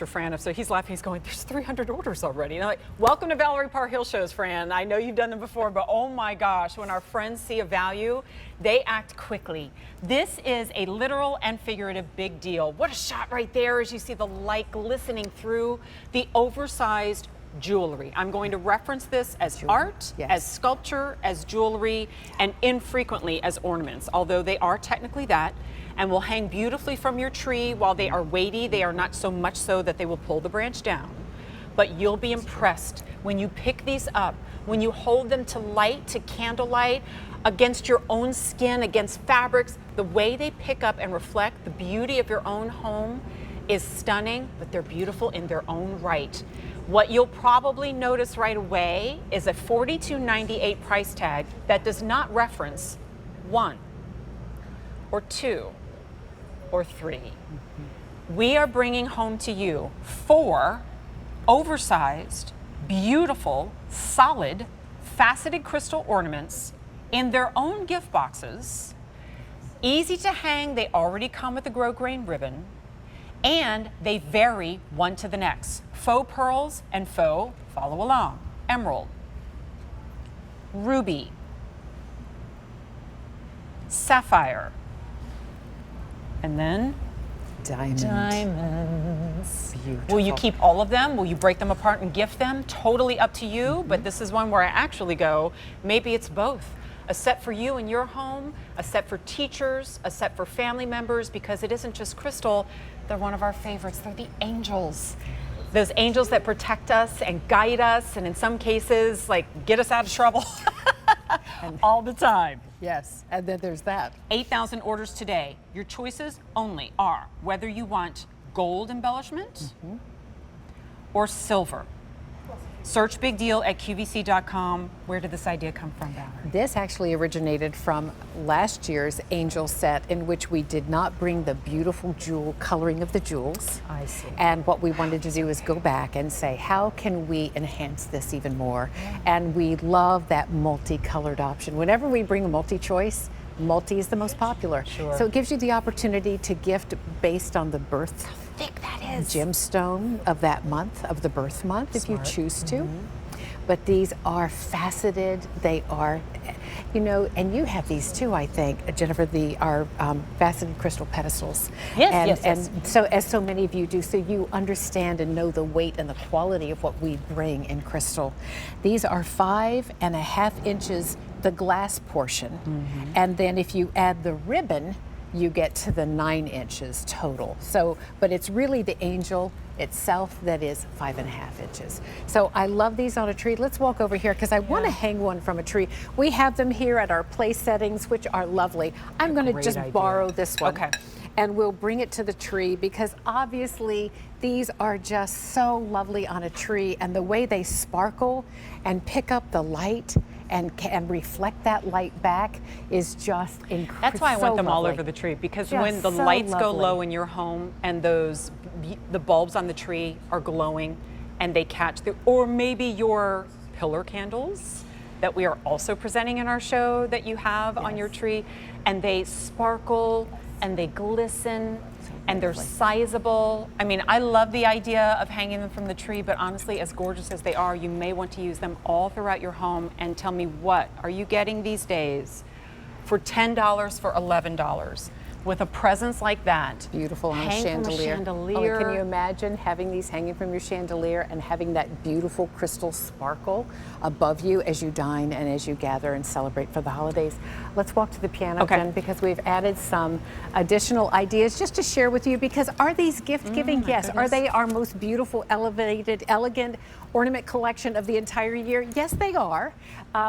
Fran, so he's laughing, he's going, there's 300 orders already. And I'm like, welcome to Valerie Parr Hill shows, Fran. I know you've done them before, but oh my gosh, when our friends see a value, they act quickly. This is a literal and figurative big deal. What a shot right there as you see the light glistening through the oversized jewelry. I'm going to reference this as art, yes, as sculpture, as jewelry, and infrequently as ornaments, although they are technically that, and will hang beautifully from your tree. While they are weighty, they are not so much so that they will pull the branch down. But you'll be impressed when you pick these up, when you hold them to light, to candlelight, against your own skin, against fabrics. The way they pick up and reflect the beauty of your own home is stunning, but they're beautiful in their own right. What you'll probably notice right away is a $42.98 price tag that does not reference 1 or 2 or 3. We are bringing home to you 4 oversized, beautiful, solid, faceted crystal ornaments in their own gift boxes, easy to hang. They already come with a grosgrain ribbon, and they vary one to the next. Faux pearls and faux, follow along, emerald, ruby, sapphire, and then diamonds. Beautiful. Will you keep all of them? Will you break them apart and gift them? Totally up to you, but this is one where I actually go, maybe it's both. A set for you in your home, a set for teachers, a set for family members, because it isn't just crystal, they're one of our favorites. They're the angels. Those angels that protect us and guide us, and in some cases, like, get us out of trouble all the time. Yes, and then there's that. 8,000 orders today. Your choices only are whether you want gold embellishment or silver. Search Big Deal at QVC.com. Where did this idea come from, Valerie? This actually originated from last year's angel set, in which we did not bring the beautiful jewel coloring of the jewels. I see. And what we wanted to do is go back and say, how can we enhance this even more? And we love that multicolored option. Whenever we bring a multi-choice, multi is the most popular. Sure. So it gives you the opportunity to gift based on the birth Thick that is. gemstone of that month, of the birth month, if you choose to. But these are faceted. They are, you know, and you have these too, I think, Jennifer, our faceted crystal pedestals. Yes, and so, as so many of you do, so you understand and know the weight and the quality of what we bring in crystal. These are 5.5 inches, the glass portion. And then if you add the ribbon, you get to the 9 inches total. So, but it's really the angel itself that is 5.5 inches. So I love these on a tree. Let's walk over here, because I want to hang one from a tree. We have them here at our place settings, which are lovely. I'm going to just borrow this one. Okay. And we'll bring it to the tree, because obviously these are just so lovely on a tree, and the way they sparkle and pick up the light and reflect that light back is just incredible. That's why I want them all lovely. over the tree, because Just when the so lights go lovely. low in your home and the bulbs on the tree are glowing and they catch or maybe your pillar candles that we are also presenting in our show that you have on your tree, and they sparkle and they glisten and they're sizable. I mean, I love the idea of hanging them from the tree, but honestly, as gorgeous as they are, you may want to use them all throughout your home. And tell me, what are you getting these days for $10 for $11? With a presence like that. Beautiful on a hang chandelier. From a chandelier. Oh, can you imagine having these hanging from your chandelier and having that beautiful crystal sparkle above you as you dine and as you gather and celebrate for the holidays? Let's walk to the piano, Jen, because we've added some additional ideas just to share with you, because are these gift-giving? Yes. Goodness. Are they our most beautiful, elevated, elegant ornament collection of the entire year? Yes, they are,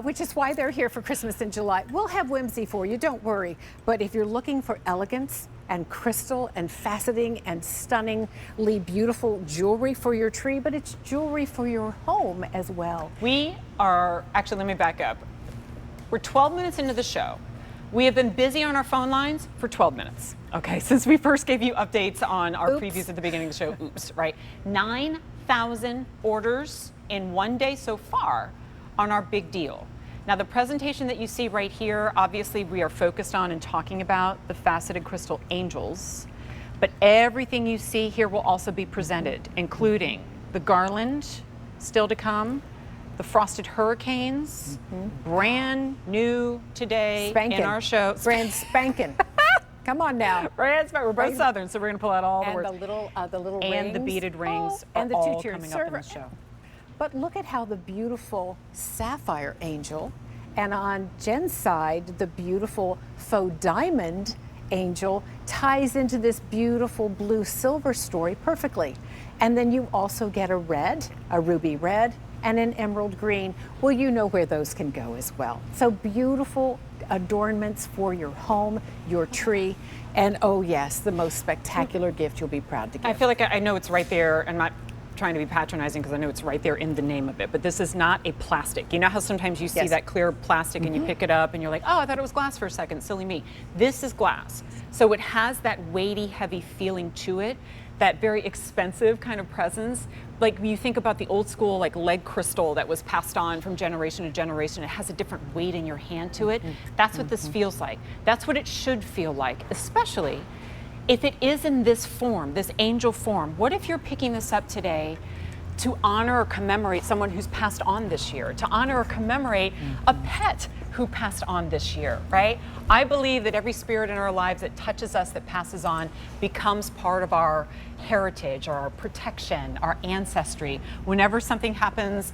which is why they're here for Christmas in July. We'll have whimsy for you, don't worry. But if you're looking for elegance and crystal and faceting and stunningly beautiful jewelry for your tree, but it's jewelry for your home as well. We are, actually, let me back up. We're 12 minutes into the show. We have been busy on our phone lines for 12 minutes, okay, since we first gave you updates on our previews at the beginning of the show. Oops, right? 9,000 orders in one day so far on our big deal. Now, the presentation that you see right here, obviously we are focused on and talking about the faceted crystal angels. But everything you see here will also be presented, including the garland, still to come, the frosted hurricanes, brand new today Spankin'. in our show. Brand spanking. Come on now. Brand spankin'. We're both Southern, so we're going to pull out all the And words. the little rings. And the beaded rings and the are all two-tiered coming up in server. the show. But look at how the beautiful sapphire angel, and on Jen's side, the beautiful faux diamond angel ties into this beautiful blue silver story perfectly. And then you also get a red, a ruby red, and an emerald green. Well, you know where those can go as well. So beautiful adornments for your home, your tree, and oh yes, the most spectacular gift you'll be proud to give. I feel like I know it's right there. I'm not trying to be patronizing because I know it's right there in the name of it, but this is not a plastic. You know how sometimes you see Yes. that clear plastic and you pick it up and you're like, oh, I thought it was glass for a second, silly me. This is glass. So it has that weighty, heavy feeling to it, that very expensive kind of presence. Like you think about the old school like lead crystal that was passed on from generation to generation, it has a different weight in your hand to it. That's what this feels like. That's what it should feel like, especially if it is in this form, this angel form. What if you're picking this up today to honor or commemorate someone who's passed on this year, to honor or commemorate a pet who passed on this year, right? I believe that every spirit in our lives that touches us, that passes on, becomes part of our heritage or our protection, our ancestry. Whenever something happens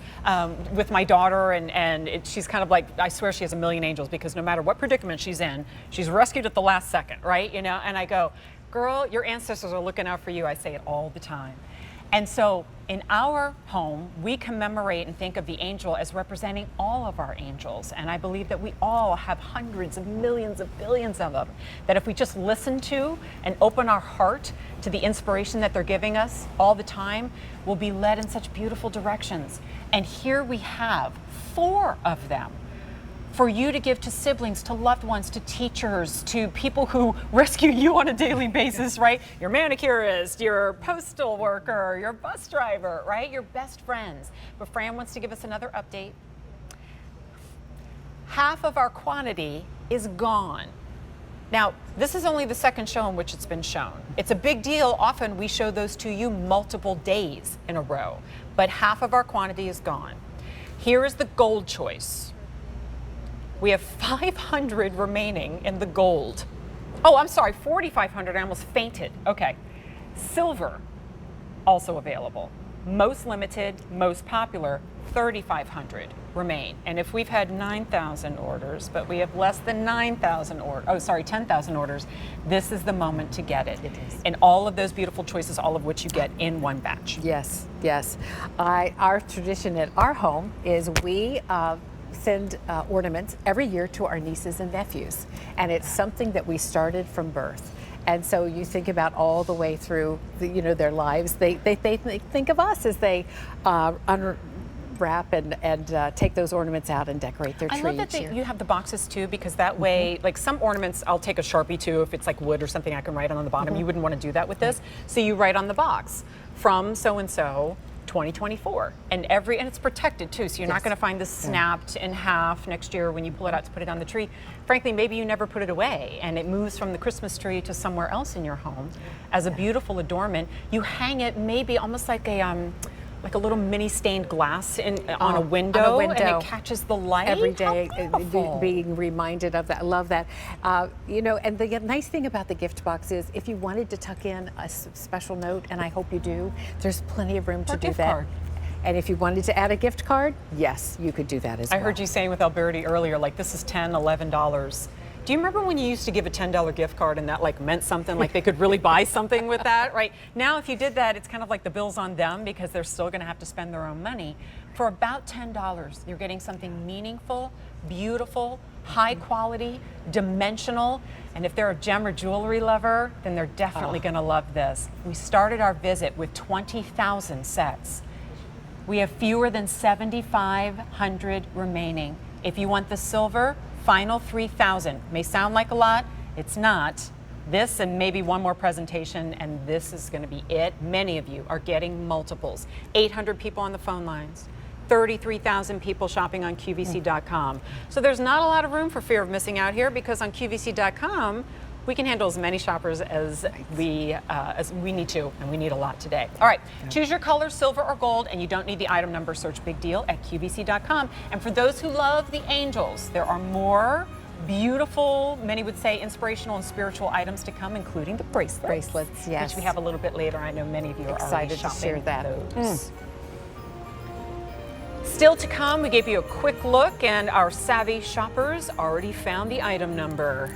with my daughter, she's kind of like, I swear she has a million angels, because no matter what predicament she's in, she's rescued at the last second, right? You know, and I go, girl, your ancestors are looking out for you. I say it all the time. And so in our home, we commemorate and think of the angel as representing all of our angels. And I believe that we all have hundreds of millions of billions of them, that if we just listen to and open our heart to the inspiration that they're giving us all the time, we'll be led in such beautiful directions. And here we have 4 of them for you to give to siblings, to loved ones, to teachers, to people who rescue you on a daily basis, right? Your manicurist, your postal worker, your bus driver, right? Your best friends. But Fran wants to give us another update. Half of our quantity is gone. Now, this is only the second show in which it's been shown. It's a big deal. Often we show those to you multiple days in a row, but half of our quantity is gone. Here is the gold choice. We have 500 remaining in the gold. Oh, I'm sorry, 4,500, I almost fainted. Okay. Silver, also available. Most limited, most popular, 3,500 remain. And if we've had 9,000 orders, but we have less than 10,000 orders, this is the moment to get it. It is. And all of those beautiful choices, all of which you get in one batch. Yes, yes. Our tradition at our home is we send ornaments every year to our nieces and nephews, and it's something that we started from birth. And so you think about all the way through their lives. They think of us as they unwrap and take those ornaments out and decorate their tree. I love that each year. you have the boxes too, because that way, like some ornaments, I'll take a Sharpie too, if it's like wood or something I can write on the bottom. You wouldn't want to do that with this. So you write on the box, from so-and-so, 2024, and it's protected too, so you're not going to find this snapped in half next year when you pull it out to put it on the tree. Frankly, maybe you never put it away and it moves from the Christmas tree to somewhere else in your home as a beautiful adornment. You hang it maybe almost like a little mini stained glass on a window, and it catches the light every day. How Being reminded of that, I love that. And the nice thing about the gift box is, if you wanted to tuck in a special note, and I hope you do, there's plenty of room to do gift that. card. And if you wanted to add a gift card, yes, you could do that as well. I heard you saying with Alberti earlier, like this is $10, $11. Do you remember when you used to give a $10 gift card and that like meant something, like they could really buy something with that, right? Now if you did that, it's kind of like the bill's on them because they're still going to have to spend their own money. For about $10, you're getting something meaningful, beautiful, high quality, dimensional, and if they're a gem or jewelry lover, then they're definitely going to love this. We started our visit with 20,000 sets. We have fewer than 7,500 remaining. If you want the silver, final 3,000. May sound like a lot, it's not. This and maybe one more presentation, and this is going to be it. Many of you are getting multiples. 800 people on the phone lines, 33,000 people shopping on QVC.com. So there's not a lot of room for fear of missing out here, because on QVC.com, We can handle as many shoppers as we need to, and we need a lot today. All right, choose your color, silver or gold, and you don't need the item number. Search Big Deal at QVC.com. And for those who love the angels, there are more beautiful, many would say inspirational and spiritual items to come, including the bracelets. Bracelets, yes. Which we have a little bit later. I know many of you are Excited already to shopping share that. those. Still to come, we gave you a quick look, and our savvy shoppers already found the item number.